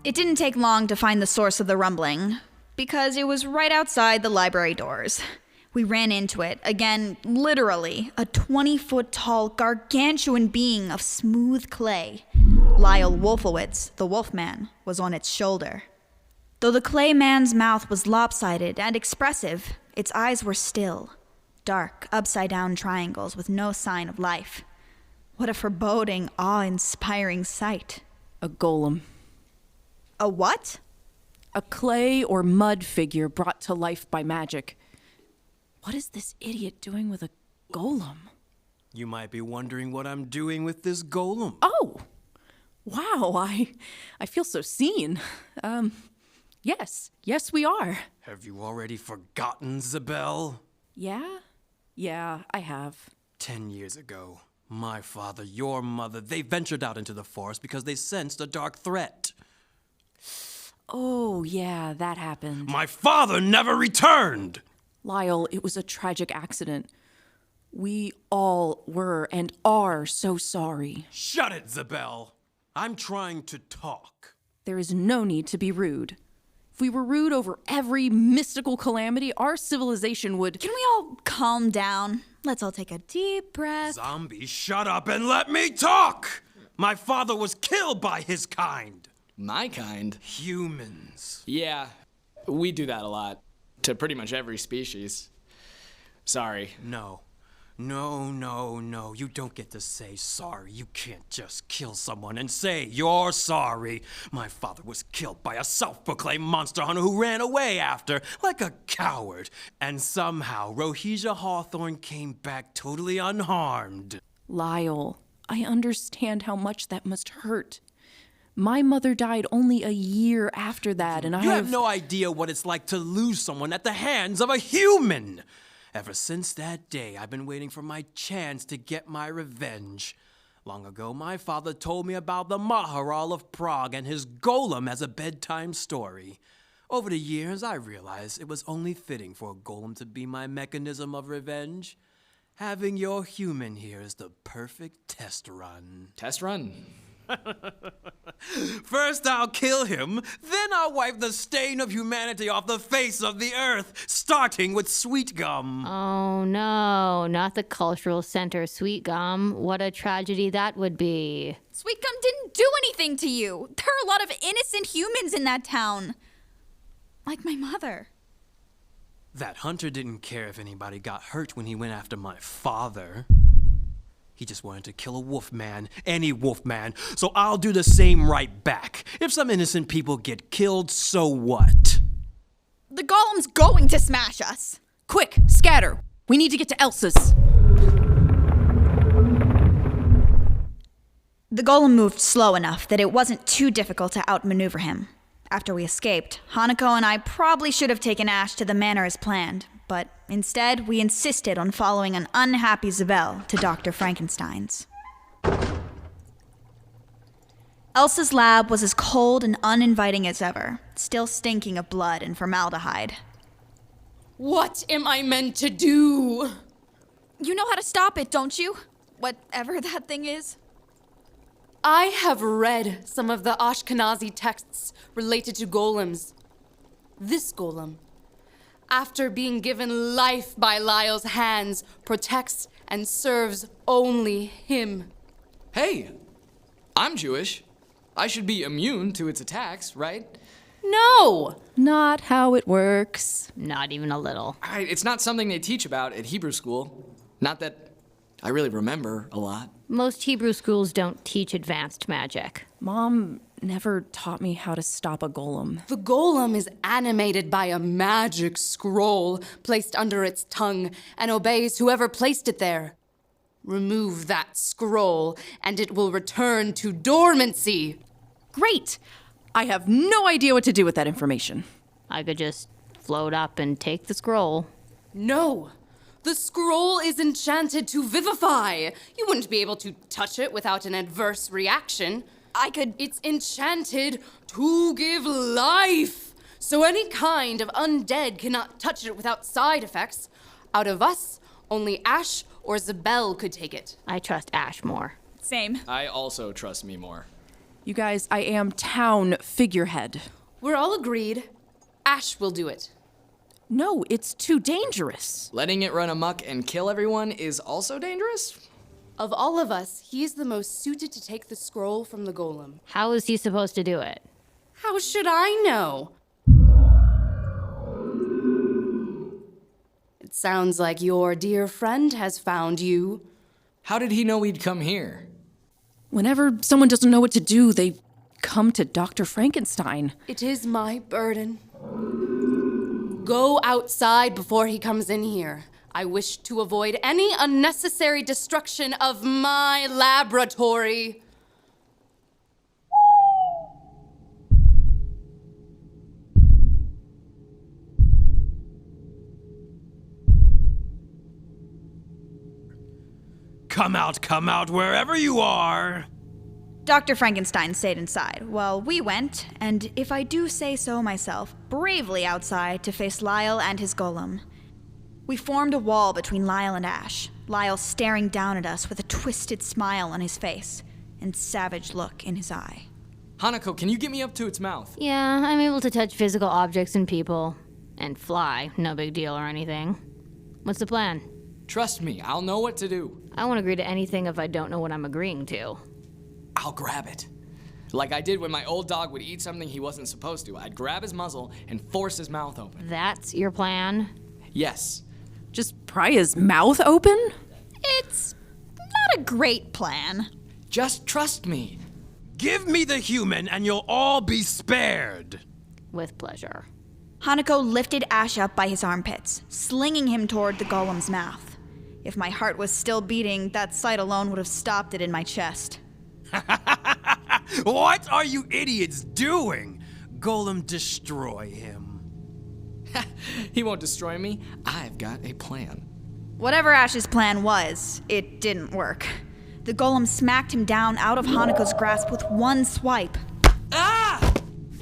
It didn't take long to find the source of the rumbling, because it was right outside the library doors. We ran into it, again, literally, a 20-foot-tall gargantuan being of smooth clay. Lyall Wolfowitz, the Wolfman, was on its shoulder. Though the clay man's mouth was lopsided and expressive, its eyes were still, dark, upside-down triangles with no sign of life. What a foreboding, awe-inspiring sight. A golem. A what? A clay or mud figure brought to life by magic. What is this idiot doing with a golem? You might be wondering what I'm doing with this golem. Oh! Wow, I feel so seen. Yes we are. Have you already forgotten, Zabel? Yeah, I have. 10 years ago, my father, your mother, they ventured out into the forest because they sensed a dark threat. Oh, yeah, that happened. My father never returned! Lyall, it was a tragic accident. We all were and are so sorry. Shut it, Zabel! I'm trying to talk. There is no need to be rude. If we were rude over every mystical calamity, our civilization would... Can we all calm down? Let's all take a deep breath. Zombie, shut up and let me talk! My father was killed by his kind. My kind? Humans. Yeah, we do that a lot. To pretty much every species. Sorry. No. You don't get to say sorry. You can't just kill someone and say you're sorry. My father was killed by a self-proclaimed monster hunter who ran away after, like a coward. And somehow, Rohesia Hawthorne came back totally unharmed. Lyall, I understand how much that must hurt. My mother died only a year after that, and You have no idea what it's like to lose someone at the hands of a human! Ever since that day, I've been waiting for my chance to get my revenge. Long ago, my father told me about the Maharal of Prague and his golem as a bedtime story. Over the years, I realized it was only fitting for a golem to be my mechanism of revenge. Having your human here is the perfect test run. Test run? First I'll kill him, then I'll wipe the stain of humanity off the face of the earth, starting with sweet gum. Oh no, not the cultural center Sweet Gum. What a tragedy that would be. Sweet Gum didn't do anything to you. There are a lot of innocent humans in that town. Like my mother. That hunter didn't care if anybody got hurt when he went after my father. He just wanted to kill a wolfman, any wolfman, so I'll do the same right back. If some innocent people get killed, so what? The golem's going to smash us. Quick, scatter! We need to get to Elsa's. The golem moved slow enough that it wasn't too difficult to outmaneuver him. After we escaped, Hanako and I probably should have taken Ash to the manor as planned, but instead we insisted on following an unhappy Zabel to Dr. Frankenstein's. Elsa's lab was as cold and uninviting as ever, still stinking of blood and formaldehyde. What am I meant to do? You know how to stop it, don't you? Whatever that thing is. I have read some of the Ashkenazi texts related to golems. This golem, after being given life by Lyall's hands, protects and serves only him. Hey, I'm Jewish. I should be immune to its attacks, right? No! Not how it works. Not even a little. It's not something they teach about at Hebrew school. Not that I really remember a lot. Most Hebrew schools don't teach advanced magic. Mom never taught me how to stop a golem. The golem is animated by a magic scroll placed under its tongue and obeys whoever placed it there. Remove that scroll, and it will return to dormancy. Great! I have no idea what to do with that information. I could just float up and take the scroll. No! The scroll is enchanted to vivify. You wouldn't be able to touch it without an adverse reaction. It's enchanted to give life. So any kind of undead cannot touch it without side effects. Out of us, only Ash or Zabel could take it. I trust Ash more. Same. I also trust me more. You guys, I am town figurehead. We're all agreed. Ash will do it. No, it's too dangerous. Letting it run amok and kill everyone is also dangerous? Of all of us, he is the most suited to take the scroll from the golem. How is he supposed to do it? How should I know? It sounds like your dear friend has found you. How did he know we'd come here? Whenever someone doesn't know what to do, they come to Dr. Frankenstein. It is my burden. Go outside before he comes in here. I wish to avoid any unnecessary destruction of my laboratory. Come out, wherever you are! Dr. Frankenstein stayed inside while we went, and if I do say so myself, bravely outside to face Lyall and his golem. We formed a wall between Lyall and Ash, Lyall staring down at us with a twisted smile on his face and savage look in his eye. Hanako, can you get me up to its mouth? Yeah, I'm able to touch physical objects and people. And fly, no big deal or anything. What's the plan? Trust me, I'll know what to do. I won't agree to anything if I don't know what I'm agreeing to. I'll grab it. Like I did when my old dog would eat something he wasn't supposed to. I'd grab his muzzle and force his mouth open. That's your plan? Yes. Just pry his mouth open? It's not a great plan. Just trust me. Give me the human and you'll all be spared! With pleasure. Hanako lifted Ash up by his armpits, slinging him toward the golem's mouth. If my heart was still beating, that sight alone would have stopped it in my chest. What are you idiots doing? Golem, destroy him. He won't destroy me. I've got a plan. Whatever Ash's plan was, it didn't work. The golem smacked him down out of Hanako's grasp with one swipe. Ah!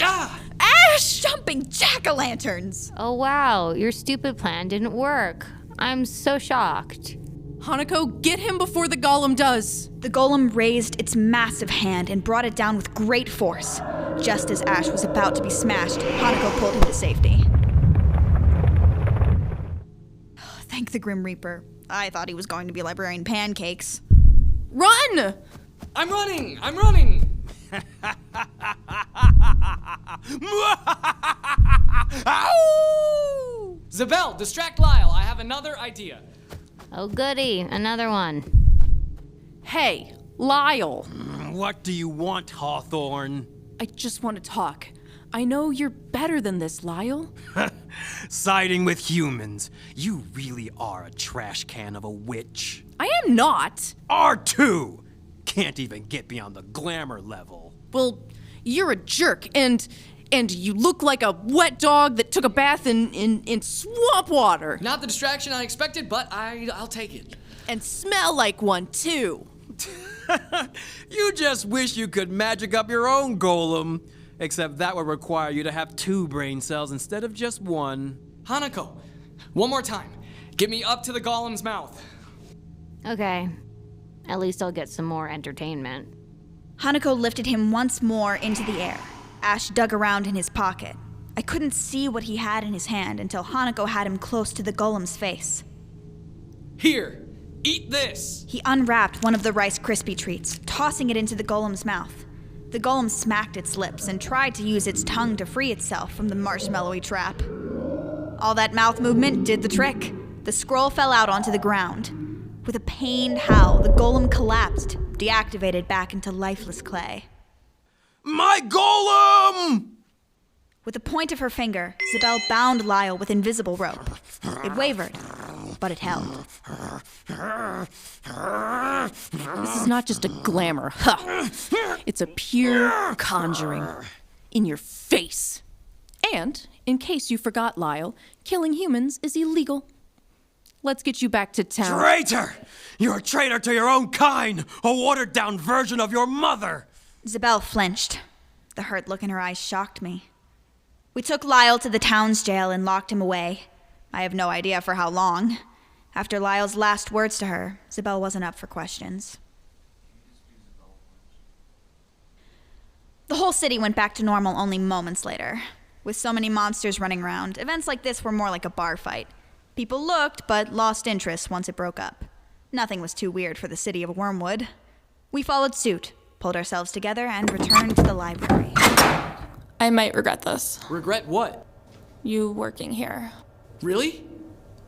Ah! Ash! Jumping jack-o'-lanterns! Oh wow, your stupid plan didn't work. I'm so shocked. Hanako, get him before the golem does. The golem raised its massive hand and brought it down with great force. Just as Ash was about to be smashed, Hanako pulled him to safety. Thank the Grim Reaper. I thought he was going to be Librarian Pancakes. Run! I'm running! I'm running! Ow! Zabel, distract Lyall. I have another idea. Oh goody, another one. Hey, Lyall. What do you want, Hawthorne? I just want to talk. I know you're better than this, Lyall. Siding with humans. You really are a trash can of a witch. I am not. R2! Can't even get beyond the glamour level. Well, you're a jerk, and you look like a wet dog that took a bath in swamp water. Not the distraction I expected, but I'll take it. And smell like one, too. You just wish you could magic up your own golem. Except that would require you to have 2 brain cells instead of just 1. Hanako, one more time. Get me up to the golem's mouth. Okay. At least I'll get some more entertainment. Hanako lifted him once more into the air. Ash dug around in his pocket. I couldn't see what he had in his hand until Hanako had him close to the golem's face. Here, eat this. He unwrapped one of the Rice Krispie treats, tossing it into the golem's mouth. The golem smacked its lips and tried to use its tongue to free itself from the marshmallowy trap. All that mouth movement did the trick. The scroll fell out onto the ground. With a pained howl, the golem collapsed, deactivated back into lifeless clay. My golem! With the point of her finger, Zabel bound Lyall with invisible rope. It wavered, but it held. This is not just a glamour, huh? It's a pure conjuring. In your face. And, in case you forgot, Lyall, killing humans is illegal. Let's get you back to town. Traitor! You're a traitor to your own kind, a watered-down version of your mother! Isabel flinched. The hurt look in her eyes shocked me. We took Lyall to the town's jail and locked him away. I have no idea for how long. After Lyall's last words to her, Isabel wasn't up for questions. The whole city went back to normal only moments later. With so many monsters running around, events like this were more like a bar fight. People looked, but lost interest once it broke up. Nothing was too weird for the city of Wormwood. We followed suit, pulled ourselves together, and returned to the library. I might regret this. Regret what? You working here. Really?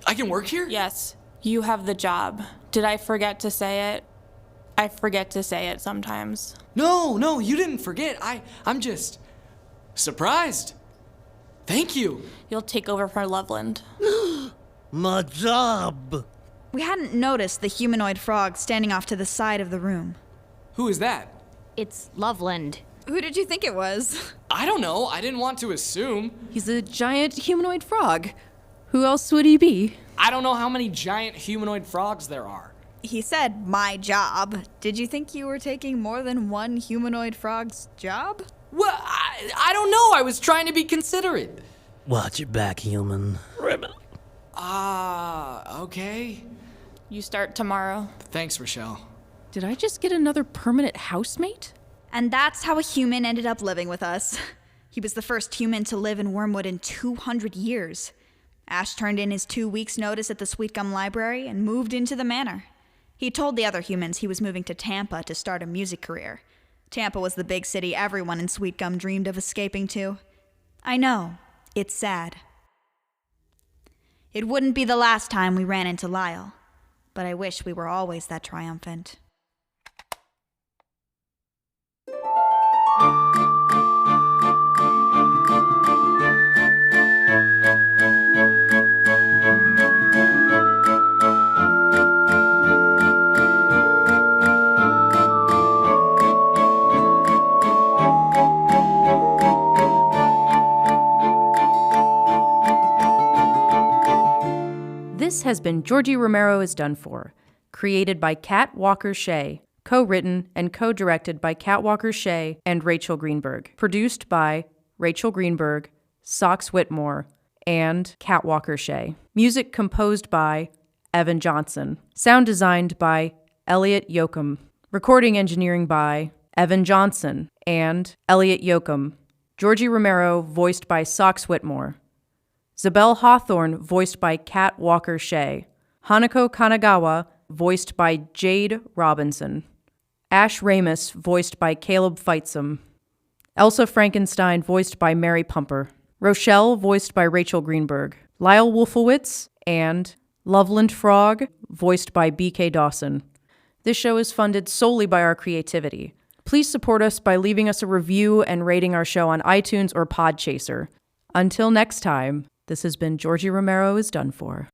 I can work here? Yes, you have the job. Did I forget to say it? I forget to say it sometimes. No, you didn't forget. I'm just surprised. Thank you. You'll take over for Loveland. My job. We hadn't noticed the humanoid frog standing off to the side of the room. Who is that? It's Loveland. Who did you think it was? I don't know. I didn't want to assume. He's a giant humanoid frog. Who else would he be? I don't know how many giant humanoid frogs there are. He said, my job. Did you think you were taking more than one humanoid frog's job? Well, I don't know. I was trying to be considerate. Watch your back, human. Okay. You start tomorrow. Thanks, Rochelle. Did I just get another permanent housemate? And that's how a human ended up living with us. He was the first human to live in Wormwood in 200 years. Ash turned in his 2 weeks' notice at the Sweet Gum Library and moved into the manor. He told the other humans he was moving to Tampa to start a music career. Tampa was the big city everyone in Sweet Gum dreamed of escaping to. I know, it's sad. It wouldn't be the last time we ran into Lyall, but I wish we were always that triumphant. This has been Georgie Romero is Done For, created by Kat Walker-Shea, co-written and co-directed by Kat Walker-Shea and Rachel Greenberg, produced by Rachel Greenberg, Sox Whitmore, and Kat Walker-Shea. Music composed by Evan Johnson. Sound designed by Elliot Yoakum. Recording engineering by Evan Johnson and Elliot Yoakum. Georgie Romero, voiced by Sox Whitmore. Zabel Hawthorne, voiced by Kat Walker-Shea. Hanako Kanagawa, voiced by Jade Robinson. Ash Ramus, voiced by Caleb Feitzum. Elsa Frankenstein, voiced by Mary Pumper. Rochelle, voiced by Rachel Greenberg. Lyall Wolfowitz and Loveland Frog, voiced by BK Dawson. This show is funded solely by our creativity. Please support us by leaving us a review and rating our show on iTunes or Podchaser. Until next time, this has been Georgie Romero is Done For.